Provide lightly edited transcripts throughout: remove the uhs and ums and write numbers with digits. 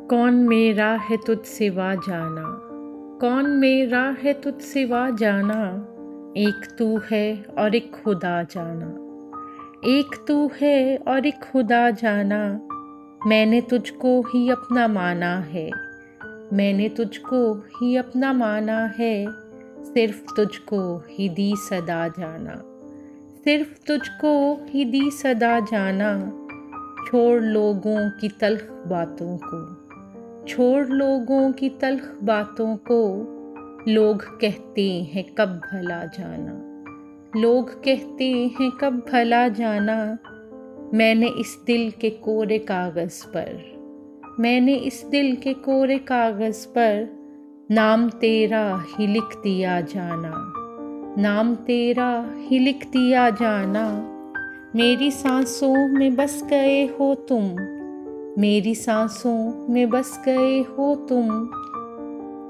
कौन मेरा है तुझ सिवा जाना, कौन मेरा है तुझ सिवा जाना। एक तू है और एक खुदा जाना, एक तू है और एक खुदा जाना। मैंने तुझको ही अपना माना है, मैंने तुझको ही अपना माना है। सिर्फ तुझको ही दी सदा जाना, सिर्फ तुझको ही दी सदा जाना। छोड़ लोगों की तल्ख बातों को, छोड़ लोगों की तल्ख बातों को। लोग कहते हैं कब भला जाना, लोग कहते हैं कब भला जाना। मैंने इस दिल के कोरे कागज़ पर, मैंने इस दिल के कोरे कागज़ पर नाम तेरा ही लिख दिया जाना, नाम तेरा ही लिख दिया जाना। मेरी सांसों में बस गए हो तुम, मेरी सांसों में बस गए हो तुम।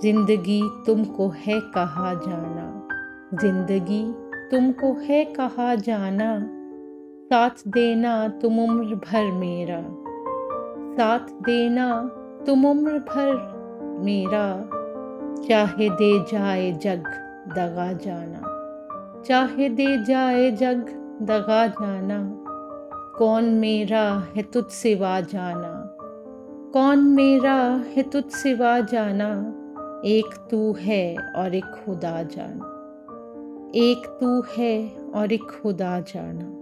जिंदगी तुमको है कहा जाना, जिंदगी तुमको है कहा जाना। साथ देना तुम उम्र भर मेरा, साथ देना तुम उम्र भर मेरा। चाहे दे जाए जग दगा जाना, चाहे दे जाए जग दगा जाना। कौन मेरा है तुझ सिवा जाना, कौन मेरा है तुझ सिवा जाना। एक तू है और एक खुदा जाना, एक तू है और एक खुदा जाना।